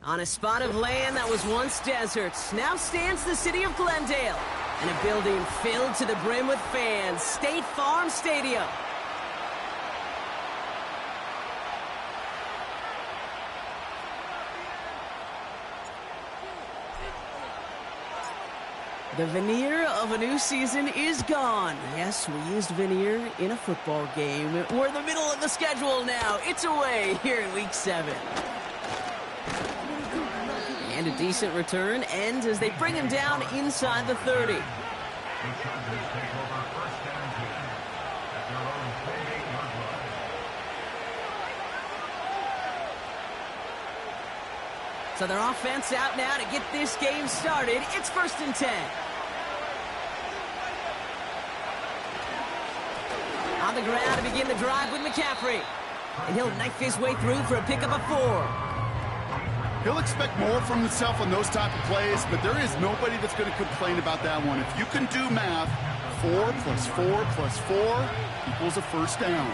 On a spot of land that was once desert, now stands the city of Glendale, and a building filled to the brim with fans, State Farm Stadium. The veneer of a new season is gone. Yes, we used veneer in a football game. We're in the middle of the schedule now. It's away here in Week 7. And a decent return ends as they bring him down inside the 30. So their offense out now to get this game started. It's 1st and 10. On the ground to begin the drive with McCaffrey. And he'll knife his way through for a pickup of 4. He'll expect more from himself on those type of plays, but there is nobody that's going to complain about that one. If you can do math, 4 plus 4 plus 4 equals a first down.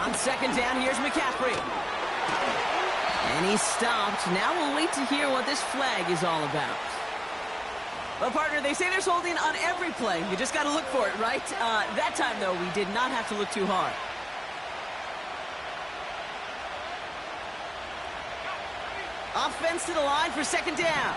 On 2nd down, here's McCaffrey. And he's stopped. Now we'll wait to hear what this flag is all about. Well, partner, they say there's holding on every play. You just got to look for it, right? That time, though, we did not have to look too hard. Offense to the line for 2nd down.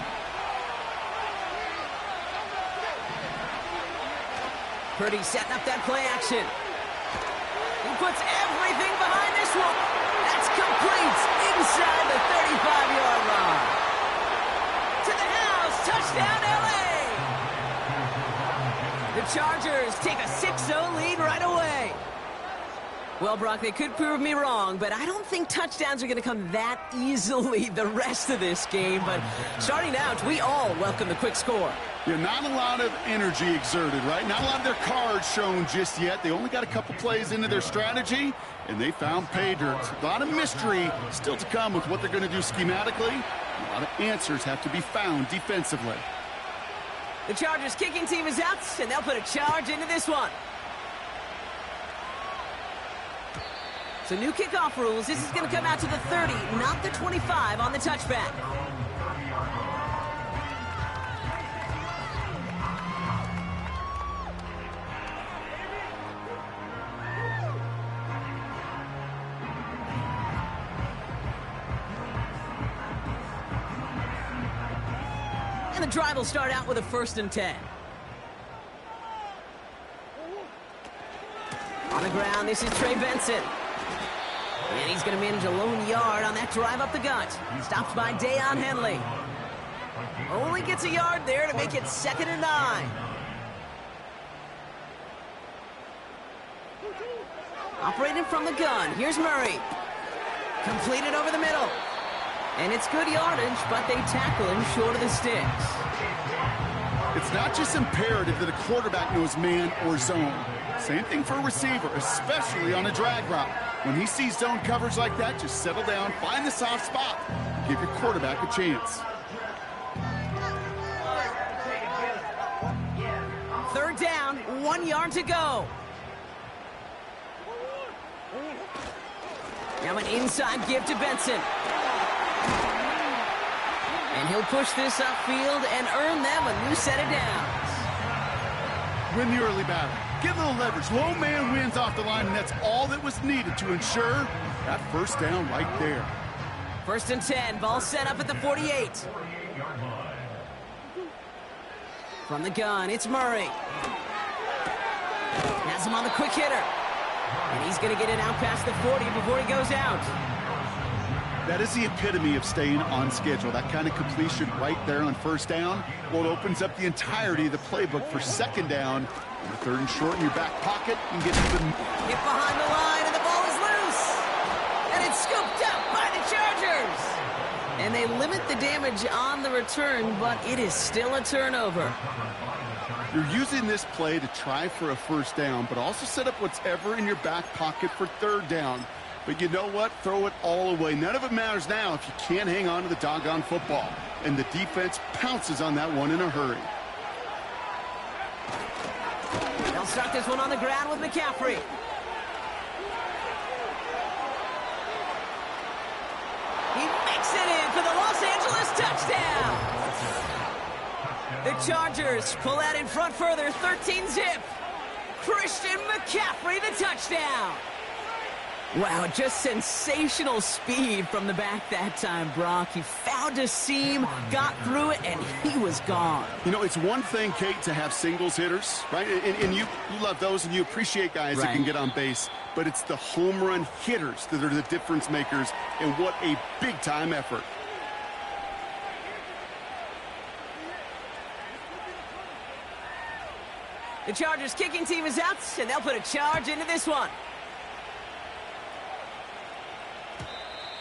Purdy setting up that play action. He puts everything behind this one. That's complete inside the 35-yard line. To the house, touchdown LA. The Chargers take a 6-0 lead right away. Well, Brock, they could prove me wrong, but I don't think touchdowns are going to come that easily the rest of this game. But starting out, we all welcome the quick score. Yeah, not a lot of energy exerted, right? Not a lot of their cards shown just yet. They only got a couple plays into their strategy, and they found pay dirt. A lot of mystery still to come with what they're going to do schematically. A lot of answers have to be found defensively. The Chargers kicking team is out, and they'll put a charge into this one. So new kickoff rules. This is going to come out to the 30, not the 25 on the touchback. And the drive will start out with a 1st and 10. On the ground, this is Trey Benson. And he's going to manage a lone yard on that drive up the gut. Stopped by Deion Henley. Only gets a yard there to make it 2nd and 9. Operating from the gun, here's Murray. Completed over the middle. And it's good yardage, but they tackle him short of the sticks. It's not just imperative that a quarterback knows man or zone. Same thing for a receiver, especially on a drag route. When he sees zone coverage like that, just settle down, find the soft spot, and give your quarterback a chance. 3rd down, 1 yard to go. Now an inside give to Benson. And he'll push this upfield and earn them a new set of downs. Win the early battle. Get a little leverage. Low man wins off the line, and that's all that was needed to ensure that 1st down right there. 1st and 10. Ball set up at the 48. From the gun, it's Murray. Has him on the quick hitter. And he's going to get it out past the 40 before he goes out. That is the epitome of staying on schedule. That kind of completion right there on 1st down. Well, it opens up the entirety of the playbook for 2nd down. And the 3rd and short in your back pocket. You can get even... Hit behind the line, and the ball is loose. And it's scooped up by the Chargers. And they limit the damage on the return, but it is still a turnover. You're using this play to try for a 1st down, but also set up what's ever in your back pocket for 3rd down. But you know what? Throw it all away. None of it matters now if you can't hang on to the doggone football. And the defense pounces on that one in a hurry. They'll start this one on the ground with McCaffrey. Banks it in for the Los Angeles touchdown. The Chargers pull out in front further, 13-zip. Christian McCaffrey, the touchdown. Wow, just sensational speed from the back that time, Brock. He found a seam, got through it, and he was gone. You know, it's one thing, Kate, to have singles hitters, right? And you love those, and you appreciate guys that can get on base. But it's the home run hitters that are the difference makers, and what a big-time effort. The Chargers kicking team is out, and they'll put a charge into this one.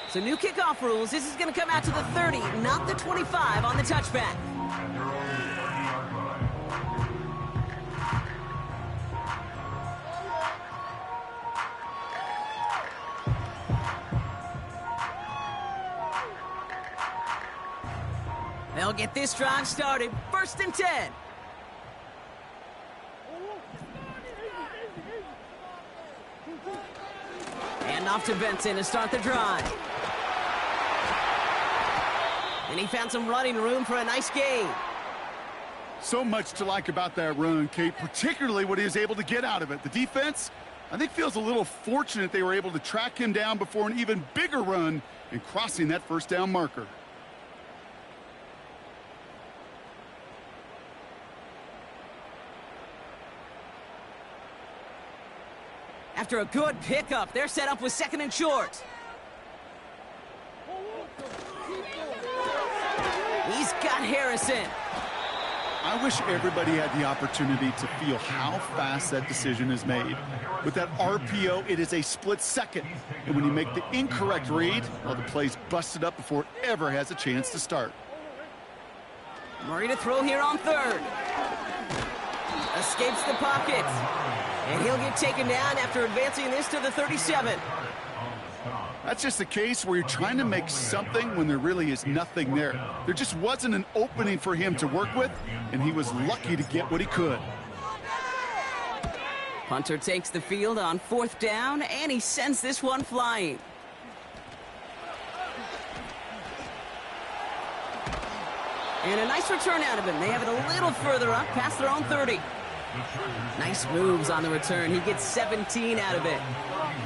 So new kickoff rules. This is going to come out to the 30, not the 25 on the touchback. They'll get this drive started. 1st and 10. And off to Benson to start the drive. And he found some running room for a nice gain. So much to like about that run, Kate, particularly what he was able to get out of it. The defense, I think, feels a little fortunate they were able to track him down before an even bigger run and crossing that 1st down marker. After a good pickup, they're set up with 2nd and short. He's got Harrison. I wish everybody had the opportunity to feel how fast that decision is made. With that RPO, it is a split second. And when you make the incorrect read, well, the play's busted up before it ever has a chance to start. Murray to throw here on 3rd. Escapes the pocket. And he'll get taken down after advancing this to the 37. That's just a case where you're trying to make something when there really is nothing there. There just wasn't an opening for him to work with, and he was lucky to get what he could. Hunter takes the field on 4th down, and he sends this one flying. And a nice return out of him. They have it a little further up, past their own 30. Nice moves on the return. He gets 17 out of it.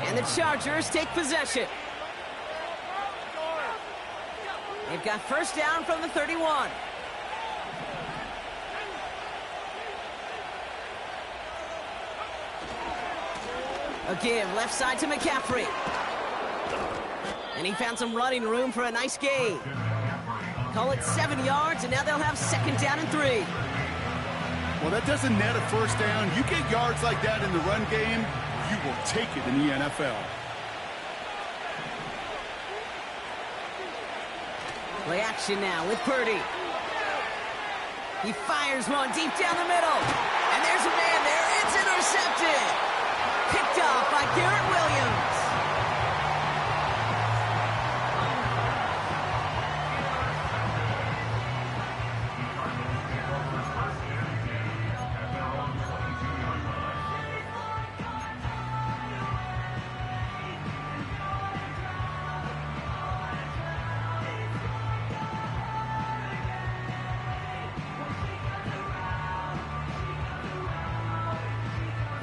And the Chargers take possession. They've got 1st down from the 31. A give left side to McCaffrey. And he found some running room for a nice gain. Call it 7 yards, and now they'll have 2nd down and 3. Well, that doesn't net a 1st down. You get yards like that in the run game, you will take it in the NFL. Play action now with Purdy. He fires one deep down the middle. And there's a man there. It's intercepted. Picked off by Garrett Williams.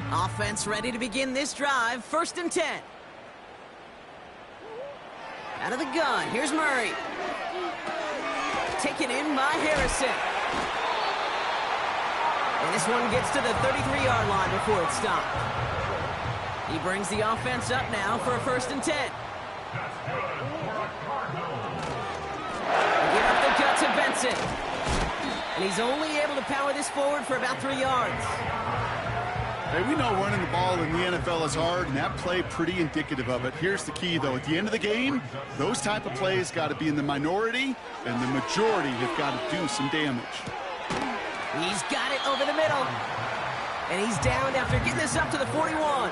Offense ready to begin this drive. 1st and 10. Out of the gun. Here's Murray. Taken in by Harrison. And this one gets to the 33-yard line before it's stopped. He brings the offense up now for a 1st and 10. Give up the cut to Benson. And he's only able to power this forward for about 3 yards. Hey, we know running the ball in the NFL is hard, and that play pretty indicative of it. Here's the key, though. At the end of the game, those type of plays got to be in the minority, and the majority have got to do some damage. He's got it over the middle. And he's down after getting this up to the 41.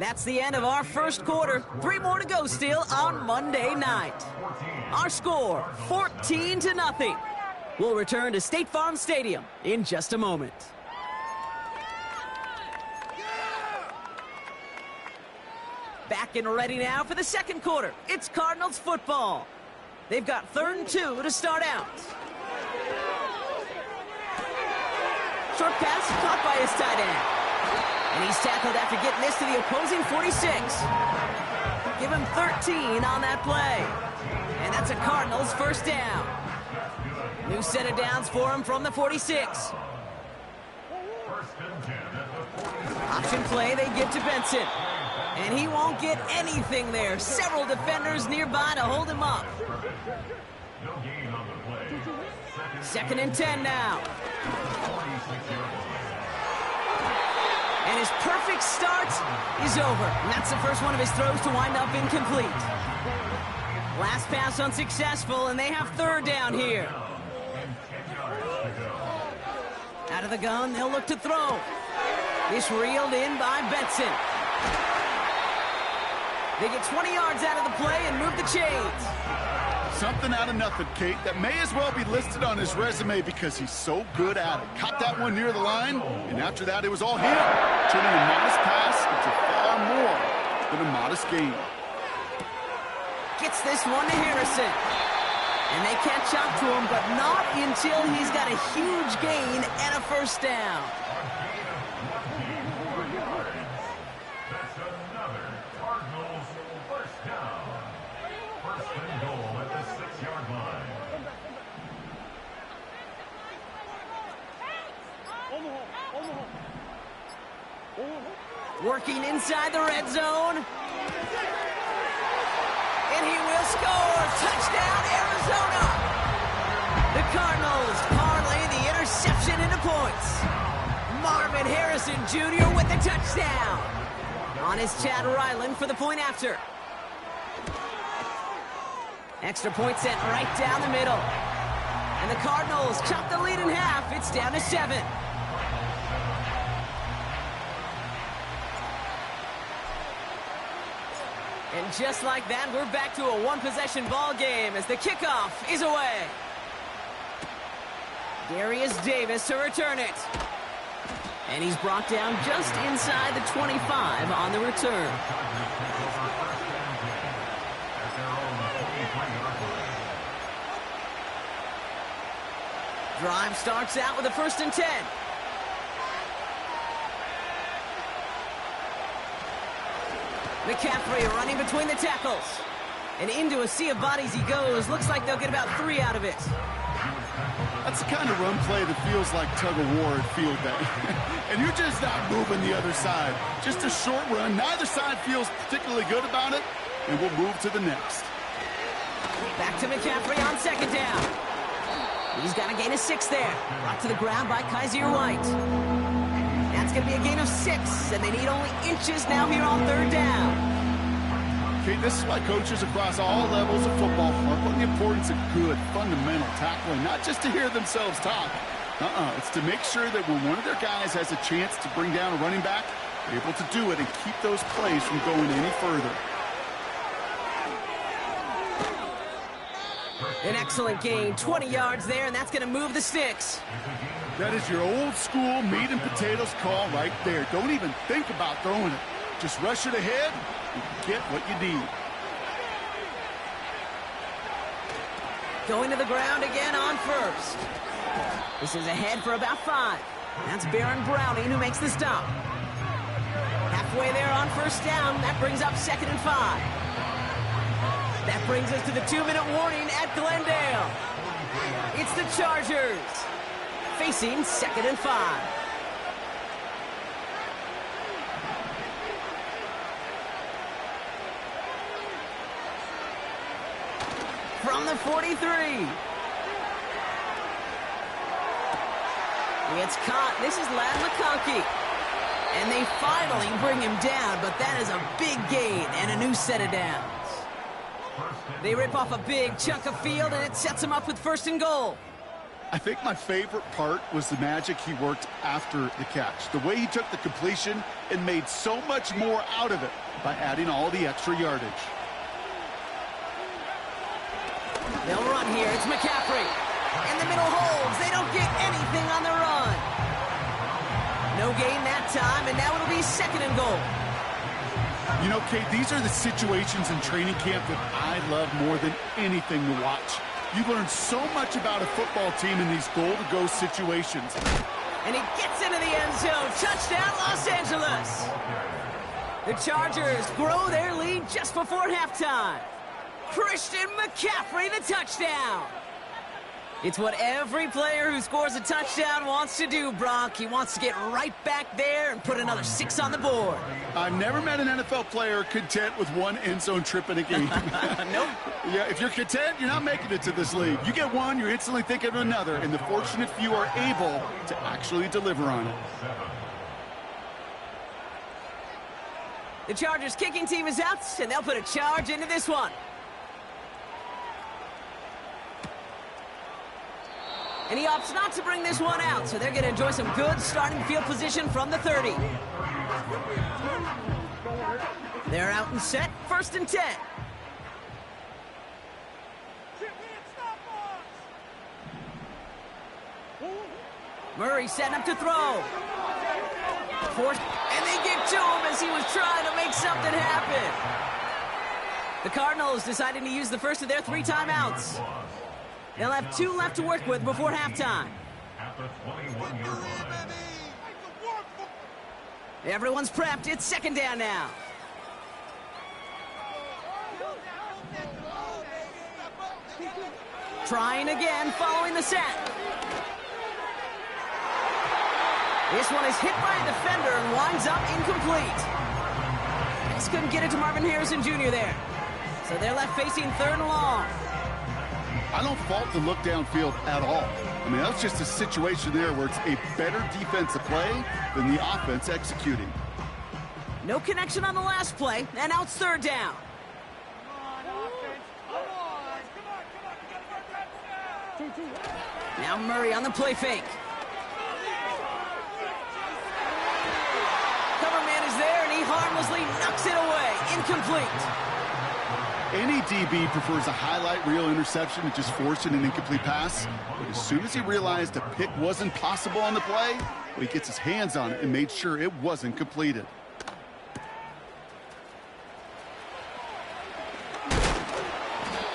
That's the end of our 1st quarter. 3 more to go still on Monday night. Our score, 14-0. We'll return to State Farm Stadium in just a moment. Back and ready now for the second quarter. It's Cardinals football. They've got 3rd and 2 to start out. Short pass caught by his tight end. And he's tackled after getting this to the opposing 46. Give him 13 on that play. And that's a Cardinals first down. New set of downs for him from the 46. Option play they give to Benson. And he won't get anything there. Several defenders nearby to hold him up. 2nd and 10 now. And his perfect start is over. And that's the first one of his throws to wind up incomplete. Last pass unsuccessful, and they have 3rd down here. Out of the gun, they'll look to throw. This reeled in by Benson. They get 20 yards out of the play and move the chains. Something out of nothing, Kate, that may as well be listed on his resume because he's so good at it. Caught that one near the line, and after that, it was all him. Turning a modest pass into far more than a modest gain. Gets this one to Harrison. And they catch up to him, but not until he's got a huge gain and a first down. Working inside the red zone. And he will score. Touchdown, Arizona. The Cardinals parlay the interception into points. Marvin Harrison Jr. with the touchdown. On his Chad Ryland for the point after. Extra point sent right down the middle. And the Cardinals chop the lead in half. It's down to 7. And just like that, we're back to a one-possession ball game as the kickoff is away. Darius Davis to return it. And he's brought down just inside the 25 on the return. Drive starts out with a 1st and 10. McCaffrey running between the tackles. And into a sea of bodies he goes. Looks like they'll get about 3 out of it. That's the kind of run play that feels like tug-of-war at field day. And you're just not moving the other side. Just a short run. Neither side feels particularly good about it. And we'll move to the next. Back to McCaffrey on 2nd down. He's got a gain of 6 there. Brought to the ground by Kaiser White. That's going to be a gain of 6, and they need only inches now here on 3rd down. Okay, this is why coaches across all levels of football harp on the importance of good, fundamental tackling, not just to hear themselves talk. It's to make sure that when one of their guys has a chance to bring down a running back, they're able to do it and keep those plays from going any further. An excellent gain, 20 yards there, and that's going to move the sticks. That is your old school meat and potatoes call right there. Don't even think about throwing it. Just rush it ahead and get what you need. Going to the ground again on 1st. This is ahead for about 5. That's Baron Browning who makes the stop. Halfway there on 1st down. That brings up 2nd and 5. That brings us to the 2-minute warning at Glendale. It's the Chargers facing 2nd and 5. From the 43. It's caught. This is Ladd McConkey. And they finally bring him down, but that is a big gain and a new set of downs. They rip off a big chunk of field, and it sets them up with 1st and goal. I think my favorite part was the magic he worked after the catch. The way he took the completion and made so much more out of it by adding all the extra yardage. They'll run here. It's McCaffrey. And the middle holds. They don't get anything on the run. No gain that time, and now it'll be 2nd and goal. You know, Kate, these are the situations in training camp that I love more than anything to watch. You learn so much about a football team in these goal-to-go situations. And he gets into the end zone. Touchdown, Los Angeles. The Chargers grow their lead just before halftime. Christian McCaffrey, the touchdown. It's what every player who scores a touchdown wants to do, Brock. He wants to get right back there and put another 6 on the board. I've never met an NFL player content with one end zone trip in a game. Nope. Yeah, if you're content, you're not making it to this league. You get one, you're instantly thinking of another, and the fortunate few are able to actually deliver on it. The Chargers kicking team is out, and they'll put a charge into this one. And he opts not to bring this one out, so they're going to enjoy some good starting field position from the 30. They're out and set, 1st and 10. Murray setting up to throw. And they get to him as he was trying to make something happen. The Cardinals deciding to use the first of their 3 timeouts. They'll have 2 left to work with before halftime. Everyone's prepped. It's 2nd down now. Trying again, following the sack. This one is hit by a defender and winds up incomplete. Just couldn't get it to Marvin Harrison Jr. there. So they're left facing 3rd and long. I don't fault the look downfield at all. I mean, that's just a situation there where it's a better defensive play than the offense executing. No connection on the last play, and now it's 3rd down. Now Murray on the play fake. Cover man is there, and he harmlessly knocks it away. Incomplete. Any DB prefers a highlight reel interception to just forcing an incomplete pass. But as soon as he realized a pick wasn't possible on the play, well, he gets his hands on it and made sure it wasn't completed.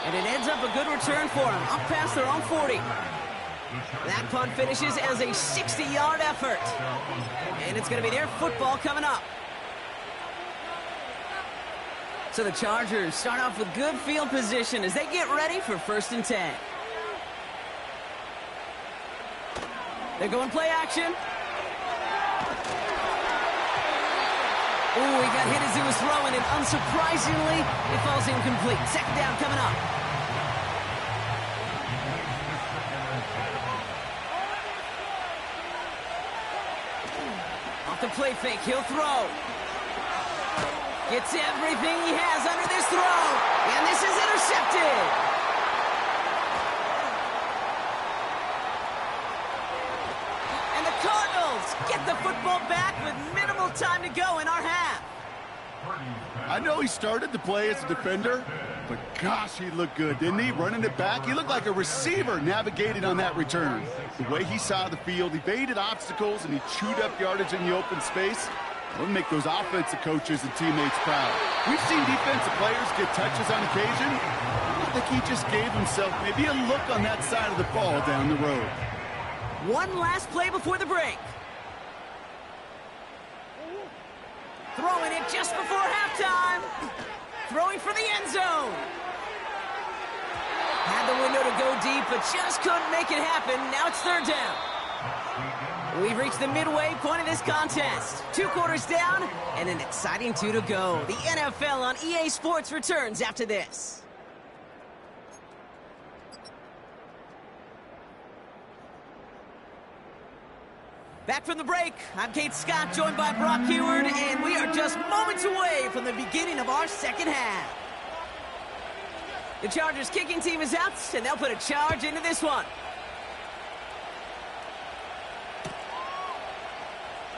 And it ends up a good return for him, up past their own 40. That punt finishes as a 60-yard effort. And it's going to be their football coming up. So the Chargers start off with good field position as they get ready for 1st and 10. They're going play action. Ooh, he got hit as he was throwing, and unsurprisingly, it falls incomplete. 2nd down coming up. Off the play fake, he'll throw. Gets everything he has under this throw. And this is intercepted. And the Cardinals get the football back with minimal time to go in our half. I know he started to play as a defender, but gosh, he looked good, didn't he? Running it back, he looked like a receiver navigating on that return. The way he saw the field, evaded obstacles, and he chewed up yardage in the open space. We'll make those offensive coaches and teammates proud. We've seen defensive players get touches on occasion. I think he just gave himself maybe a look on that side of the ball down the road. One last play before the break. Throwing it just before halftime. Throwing for the end zone. Had the window to go deep, but just couldn't make it happen. Now it's 3rd down. We've reached the midway point of this contest. 2 quarters down and an exciting 2 to go. The NFL on EA Sports returns after this. Back from the break, I'm Kate Scott, joined by Brock Heward, and we are just moments away from the beginning of our 2nd half. The Chargers kicking team is out, and they'll put a charge into this one.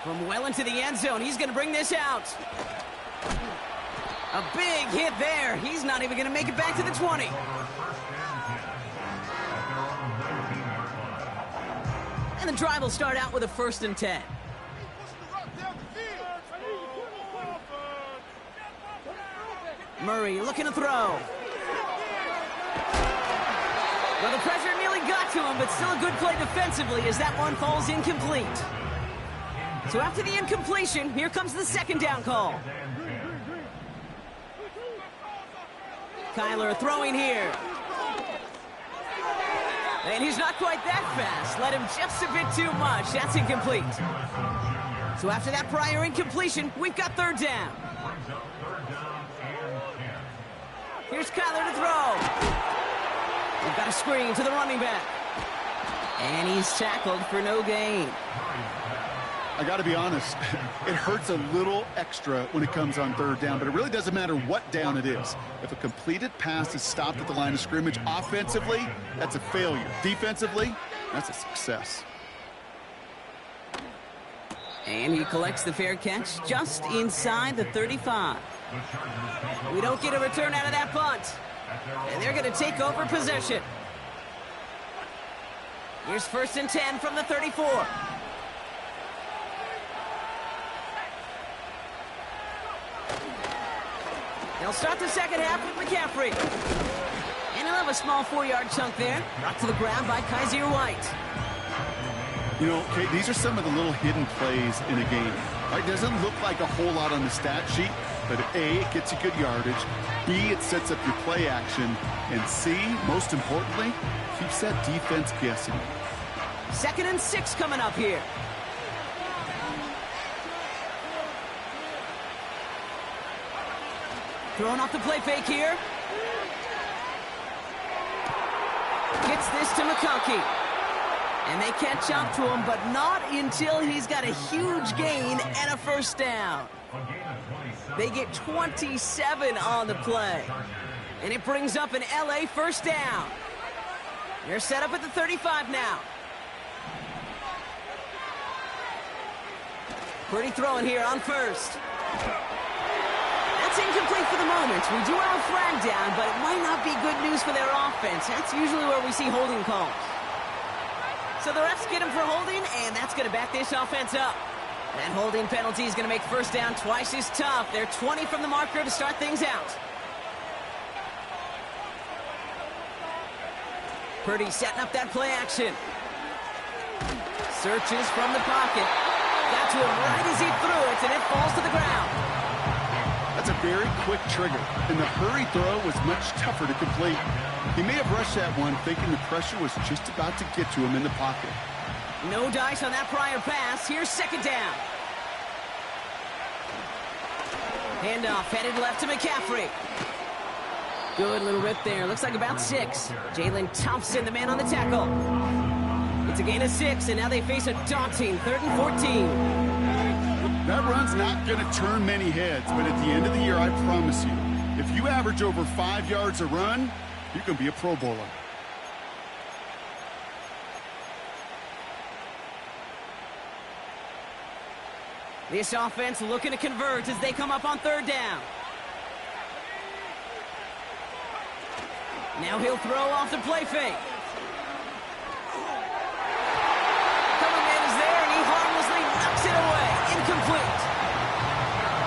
From well into the end zone, he's going to bring this out. A big hit there. He's not even going to make it back to the 20. And the drive will start out with a 1st and 10. Murray looking to throw. Well, the pressure nearly got to him, but still a good play defensively as that one falls incomplete. So after the incompletion, here comes the 2nd down call. Kyler throwing here. And he's not quite that fast. Let him just a bit too much. That's incomplete. So after that prior incompletion, we've got 3rd down. Here's Kyler to throw. We've got a screen to the running back. And he's tackled for no gain. I got to be honest, it hurts a little extra when it comes on 3rd down, but it really doesn't matter what down it is. If a completed pass is stopped at the line of scrimmage, offensively, that's a failure. Defensively, that's a success. And he collects the fair catch just inside the 35. We don't get a return out of that punt. And they're going to take over possession. Here's 1st and 10 from the 34. They'll start the 2nd half with McCaffrey. And he'll have a small 4-yard chunk there. Brought to the ground by Kaiser White. You know, Kate, these are some of the little hidden plays in a game. Right? Doesn't look like a whole lot on the stat sheet, but A, it gets you good yardage. B, it sets up your play action. And C, most importantly, keeps that defense guessing. 2nd and 6 coming up here. Throwing off the play fake here. Gets this to McConkey. And they catch up to him, but not until he's got a huge gain and a 1st down. They get 27 on the play. And it brings up an LA 1st down. They're set up at the 35 now. Pretty throwing here on 1st. That's incomplete for the moment. We do have a flag down, but it might not be good news for their offense. That's usually where we see holding calls. So the refs get him for holding, and that's going to back this offense up. That holding penalty is going to make 1st down twice as tough. They're 20 from the marker to start things out. Purdy setting up that play action. Searches from the pocket. Got to him right as he threw it, and it falls to the ground. That's a very quick trigger, and the hurry throw was much tougher to complete. He may have rushed that one thinking the pressure was just about to get to him in the pocket. No dice on that prior pass. Here's 2nd down. Handoff headed left to McCaffrey. Good little rip there. Looks like about 6. Jalen Thompson, the man on the tackle. It's a gain of 6, and now they face a daunting 3rd and 14. That run's not going to turn many heads, but at the end of the year, I promise you, if you average over 5 yards a run, you can be a Pro Bowler. This offense looking to convert as they come up on 3rd down. Now he'll throw off the play fake. Coverman is there, and he harmlessly knocks it away. Incomplete.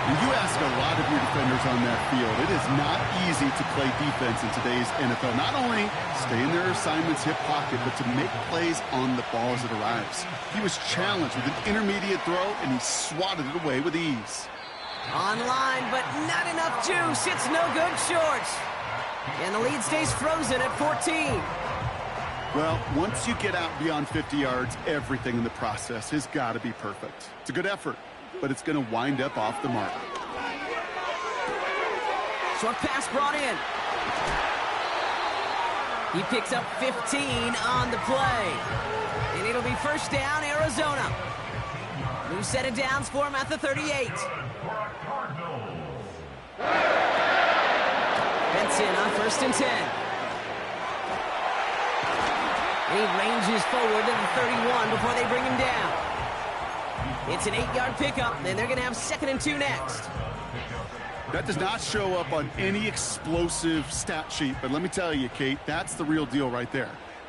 And you ask a lot of your defenders on that field. It is not easy to play defense in today's NFL. Not only stay in their assignment's hip pocket, but to make plays on the ball as it arrives. He was challenged with an intermediate throw, and he swatted it away with ease. Online, but not enough juice. It's no good short. And the lead stays frozen at 14. Well, once you get out beyond 50 yards, everything in the process has got to be perfect. It's a good effort, but it's going to wind up off the mark. Short pass brought in. He picks up 15 on the play. And it'll be 1st down, Arizona. New set of downs for him at the 38. Benson on 1st and 10. And he ranges forward to the 31 before they bring him down. It's an 8-yard pickup, and they're going to have 2nd and 2 next. That does not show up on any explosive stat sheet, but let me tell you, Kate, that's the real deal right there.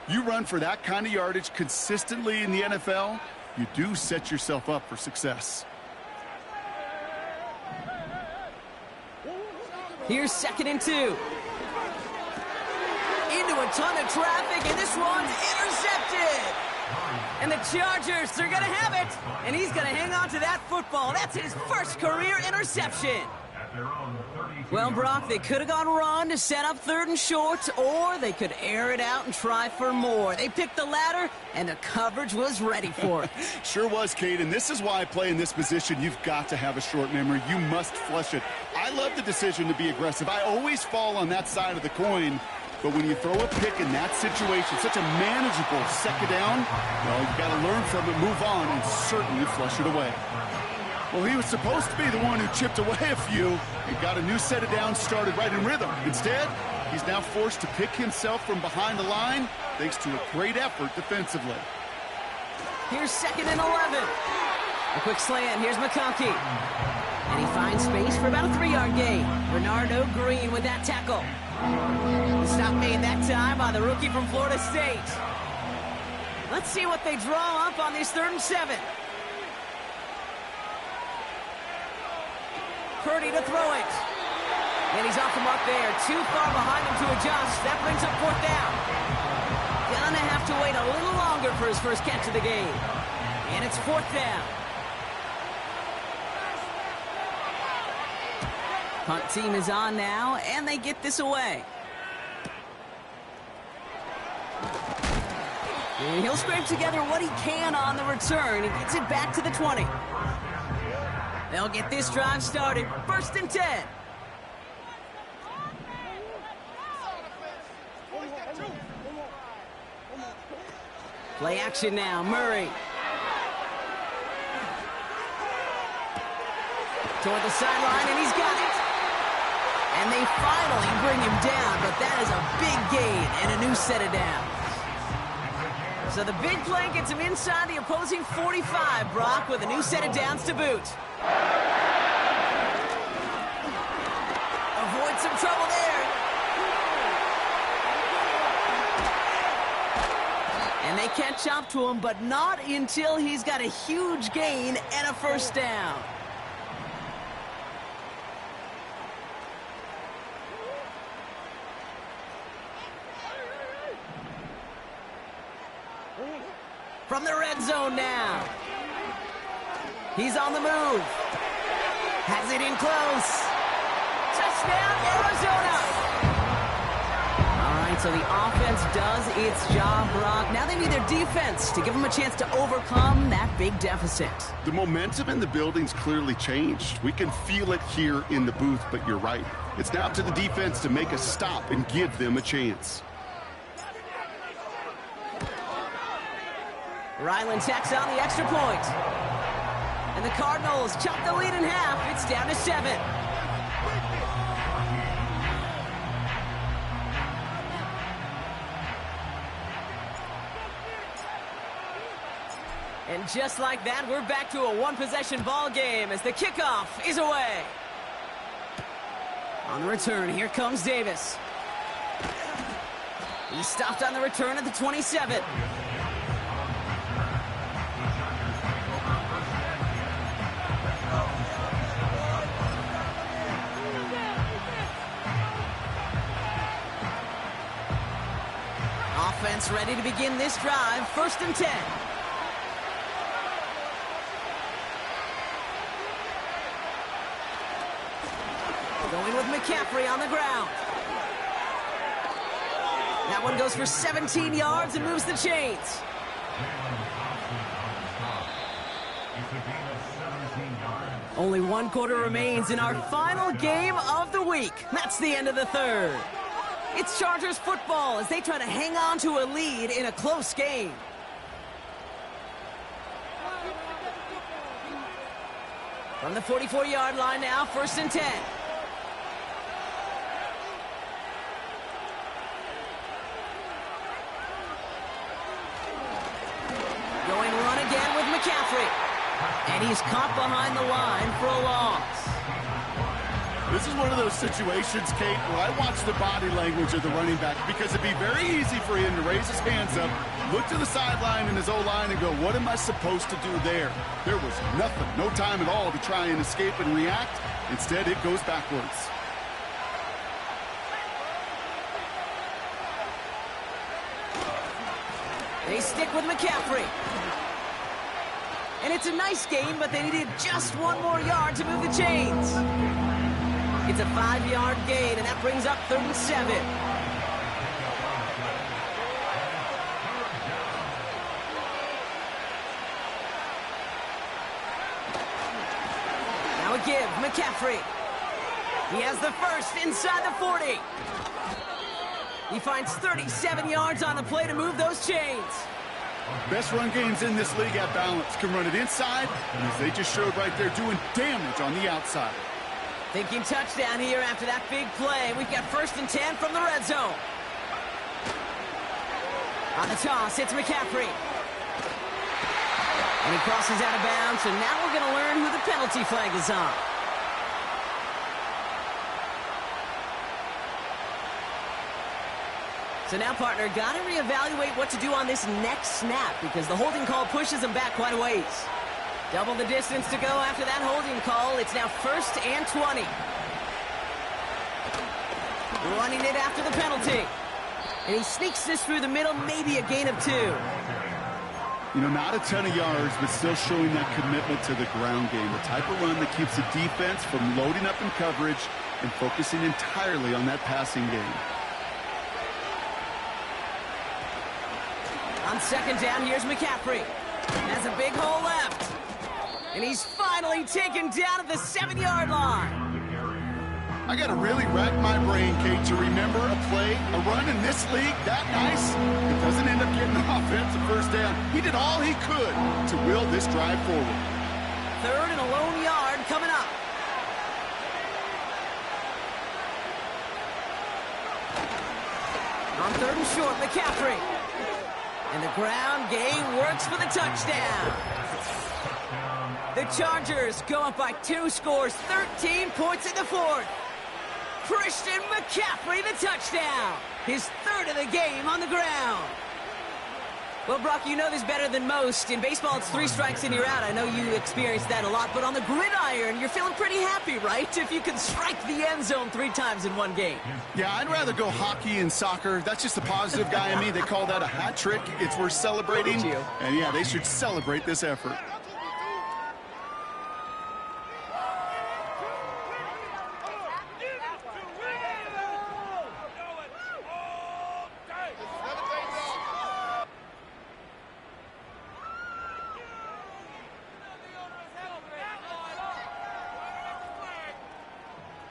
You run for that kind of yardage consistently in the NFL, you do set yourself up for success. Here's 2nd and 2. Into a ton of traffic, and this one's intercepted. And the Chargers, they're going to have it. And he's going to hang on to that football. That's his first career interception. Well, Brock, they could have gone run to set up 3rd and short, or they could air it out and try for more. They picked the latter, and the coverage was ready for it. Sure was, Kate, and this is why I play in this position. You've got to have a short memory. You must flush it. I love the decision to be aggressive. I always fall on that side of the coin. But when you throw a pick in that situation, such a manageable 2nd down, well, you got to learn from it, move on, and certainly flush it away. Well, he was supposed to be the one who chipped away a few and got a new set of downs started right in rhythm. Instead, he's now forced to pick himself from behind the line thanks to a great effort defensively. Here's 2nd and 11. A quick slant. Here's McConkey. And he finds space for about a 3-yard gain. Bernardo Green with that tackle. Stop made that time by the rookie from Florida State. Let's see what they draw up on this 3rd and 7. Purdy to throw it. And he's off the mark there. Too far behind him to adjust. That brings up 4th down. Gonna have to wait a little longer for his first catch of the game. And it's 4th down. Punt team is on now, and they get this away. And he'll scrape together what he can on the return. He gets it back to the 20. They'll get this drive started. 1st and 10. Play action now. Murray. Toward the sideline, and he's got it. And they finally bring him down, but that is a big gain and a new set of downs. So the big play gets him inside the opposing 45, Brock, with a new set of downs to boot. Avoid some trouble there. And they catch up to him, but not until he's got a huge gain and a 1st down. From the red zone now. He's on the move. Has it in close. Touchdown, Arizona. All right, so the offense does its job, Brock. Now they need their defense to give them a chance to overcome that big deficit. The momentum in the building's clearly changed. We can feel it here in the booth, but you're right. It's now up to the defense to make a stop and give them a chance. Ryland tacks on the extra point. And the Cardinals chop the lead in half. It's down to 7. And just like that, we're back to a one-possession ball game as the kickoff is away. On the return, here comes Davis. He stopped on the return at the 27. Offense ready to begin this drive. 1st and 10. Going with McCaffrey on the ground. That one goes for 17 yards and moves the chains. Only 1 quarter remains in our final game of the week. That's the end of the 3rd. It's Chargers football as they try to hang on to a lead in a close game. From the 44-yard line now, 1st and 10. Going run again with McCaffrey. And he's caught behind the line for a loss. This is one of those situations, Kate, where I watch the body language of the running back because it'd be very easy for him to raise his hands up, look to the sideline in his O-line and go, what am I supposed to do there? There was nothing, no time at all to try and escape and react. Instead, it goes backwards. They stick with McCaffrey. And it's a nice gain, but they needed just one more yard to move the chains. It's a 5-yard gain, and that brings up 3rd and 7. Now a give, McCaffrey. He has the first inside the 40. He finds 37 yards on the play to move those chains. Best run games in this league at balance. Can run it inside, and as they just showed right there, doing damage on the outside. Thinking touchdown here after that big play. We've got 1st and 10 from the red zone. On the toss, it's McCaffrey. And he crosses out of bounds, and now we're going to learn who the penalty flag is on. So now, partner, got to reevaluate what to do on this next snap because the holding call pushes him back quite a ways. Double the distance to go after that holding call. It's now 1st and 20. Running it after the penalty. And he sneaks this through the middle, maybe a gain of 2. You know, not a ton of yards, but still showing that commitment to the ground game. The type of run that keeps the defense from loading up in coverage and focusing entirely on that passing game. On 2nd down, here's McCaffrey. Has a big hole left. And he's finally taken down at the 7-yard line. I got to really rack my brain, Kate, to remember a play, a run in this league that nice. It doesn't end up getting an offensive first down. He did all he could to will this drive forward. 3rd and a lone yard coming up. On 3rd and short, McCaffrey. And the ground game works for the touchdown. The Chargers go up by 2 scores, 13 points in the 4th. Christian McCaffrey, the touchdown. His 3rd of the game on the ground. Well, Brock, you know this better than most. In baseball, it's 3 strikes and you're out. I know you experienced that a lot, but on the gridiron, you're feeling pretty happy, right? If you can strike the end zone 3 times in one game. Yeah, I'd rather go hockey and soccer. That's just the positive guy in me. They call that a hat trick. It's worth celebrating. And yeah, they should celebrate this effort.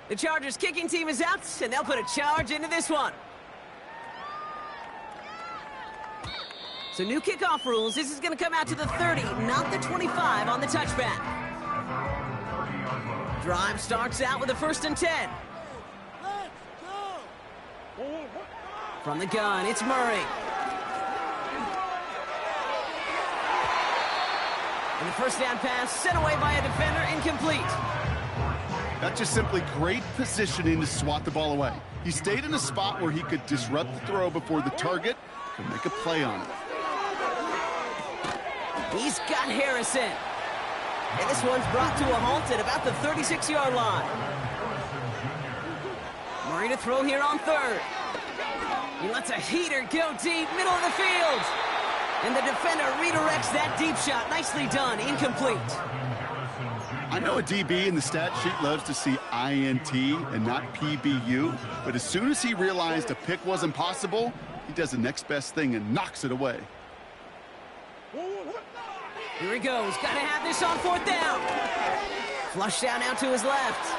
The Chargers kicking team is out, and they'll put a charge into this one. So new kickoff rules. This is going to come out to the 30, not the 25 on the touchback. Drive starts out with a 1st and 10. From the gun, it's Murray. And the 1st down pass sent away by a defender, incomplete. That's just simply great positioning to swat the ball away. He stayed in a spot where he could disrupt the throw before the target could make a play on it. He's got Harrison. And this one's brought to a halt at about the 36-yard line. Murray to throw here on 3rd. He lets a heater go deep, middle of the field. And the defender redirects that deep shot. Nicely done, incomplete. I know a DB in the stat sheet loves to see INT and not PBU, but as soon as he realized a pick wasn't possible, he does the next best thing and knocks it away. Here he goes. Got to have this on 4th down. Flush down out to his left.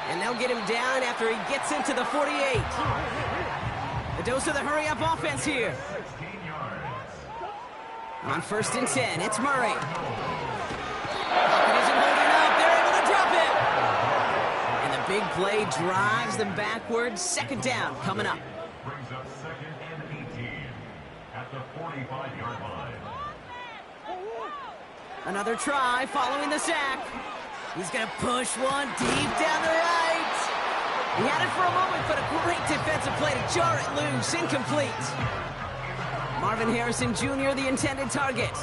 And they'll get him down after he gets into the 48. A dose of the hurry-up offense here. On 1st and 10, it's Murray. Pocket isn't holding up. They're able to drop it. And the big play drives them backwards. 2nd down coming up. Brings up 2nd and 18 at the 45-yard line. Another try following the sack. He's going to push one deep down the right. He had it for a moment, but a great defensive play to jar it loose. Incomplete. Marvin Harrison Jr., the intended target.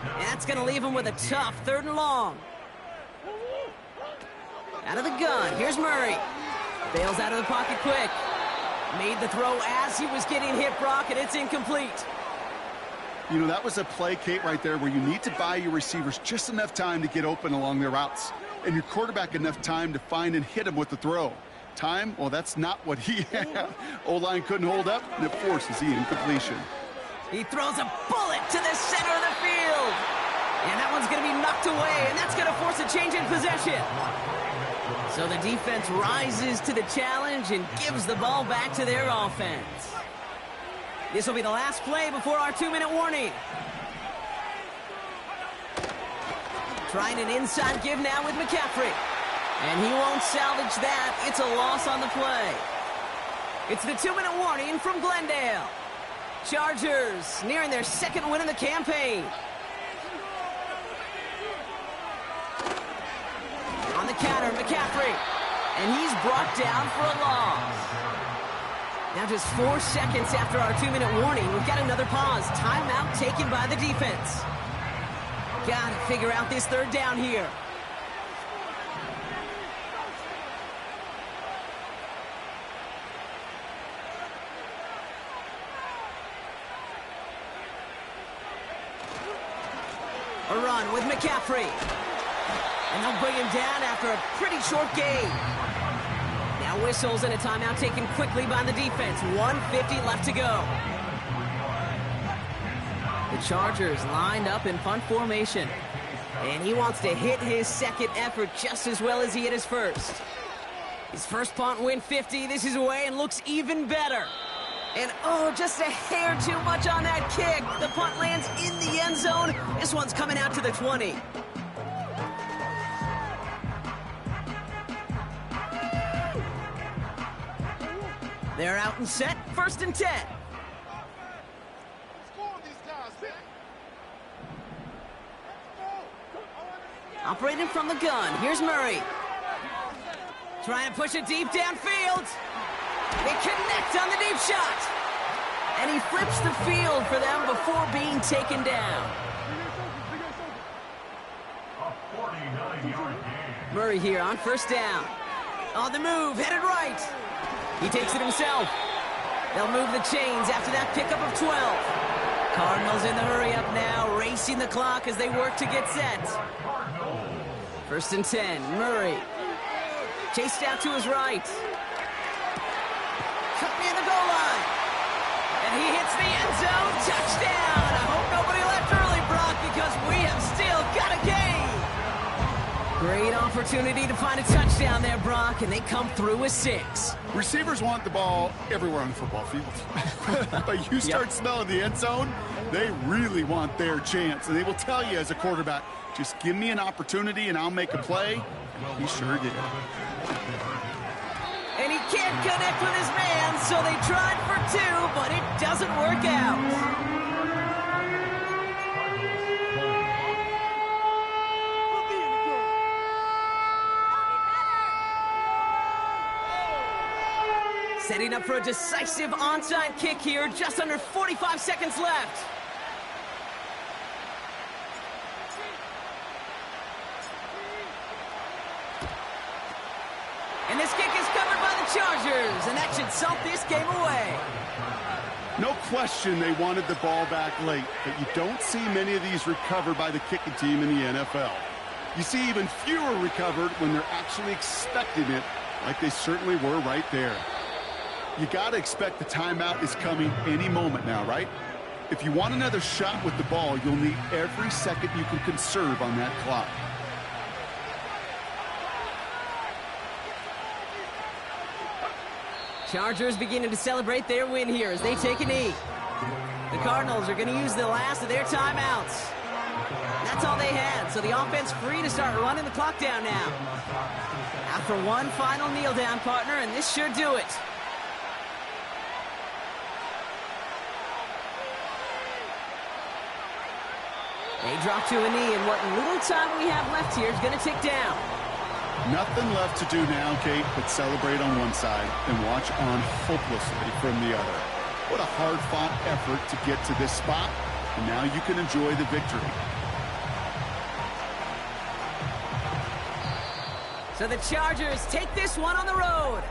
And that's going to leave him with a tough 3rd and long. Out of the gun, here's Murray. Bails out of the pocket quick. Made the throw as he was getting hit, Brock, and it's incomplete. You know, that was a play, Kate, right there where you need to buy your receivers just enough time to get open along their routes. And your quarterback enough time to find and hit him with the throw. Time, well, that's not what he had. O-line couldn't hold up, and it forces the incompletion. He throws a bullet to the center of the field. And that one's going to be knocked away, and that's going to force a change in possession. So the defense rises to the challenge and gives the ball back to their offense. This will be the last play before our 2-minute warning. Trying an inside give now with McCaffrey. And he won't salvage that. It's a loss on the play. It's the 2-minute warning from Glendale. Chargers nearing their 2nd win in the campaign. On the counter, McCaffrey. And he's brought down for a loss. Now just 4 seconds after our 2-minute warning, we've got another pause. Timeout taken by the defense. Got to figure out this 3rd down here. A run with McCaffrey. And they'll bring him down after a pretty short game. Now whistles and a timeout taken quickly by the defense. 1:50 left to go. The Chargers lined up in punt formation. And he wants to hit his 2nd effort just as well as he hit his 1st. His first punt win 50. This is away and looks even better. And oh, just a hair too much on that kick. The punt lands in the end zone. This one's coming out to the 20. They're out and set. 1st and 10. Operating from the gun. Here's Murray. Trying to push it deep downfield. They connect on the deep shot. And he flips the field for them before being taken down. A 49-yard gain. Murray here on 1st down. On the move, headed right. He takes it himself. They'll move the chains after that pickup of 12. Cardinals in the hurry up now, racing the clock as they work to get set. 1st and 10, Murray. Chased out to his right. Cut near the goal line. And he hits the end zone. Touchdown. I hope nobody left early, Brock, because we have still got a game. Great opportunity to find a touchdown there, Brock, and they come through with 6. Receivers want the ball everywhere on the football field. But you start smelling the end zone, they really want their chance. And they will tell you as a quarterback, just give me an opportunity and I'll make a play. He sure did. And he can't connect with his man, so they tried for 2, but it doesn't work out. Setting up for a decisive onside kick here, just under 45 seconds left. And this kick is covered by the Chargers, and that should salt this game away. No question they wanted the ball back late, but you don't see many of these recovered by the kicking team in the NFL. You see even fewer recovered when they're actually expecting it, like they certainly were right there. You got to expect the timeout is coming any moment now, right? If you want another shot with the ball, you'll need every second you can conserve on that clock. Chargers beginning to celebrate their win here as they take a knee. The Cardinals are going to use the last of their timeouts. That's all they had, so the offense free to start running the clock down now. After one final kneel down, partner, and this should do it. They drop to a knee, and what little time we have left here is going to tick down. Nothing left to do now, Kate, but celebrate on one side and watch on hopelessly from the other. What a hard-fought effort to get to this spot, and now you can enjoy the victory. So the Chargers take this one on the road.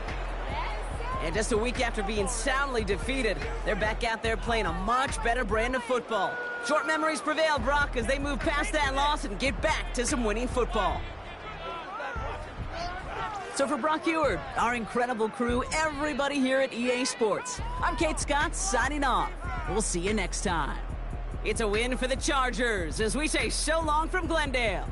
And just a week after being soundly defeated, they're back out there playing a much better brand of football. Short memories prevail, Brock, as they move past that loss and get back to some winning football. So for Brock Eward, our incredible crew, everybody here at EA Sports, I'm Kate Scott signing off. We'll see you next time. It's a win for the Chargers as we say so long from Glendale.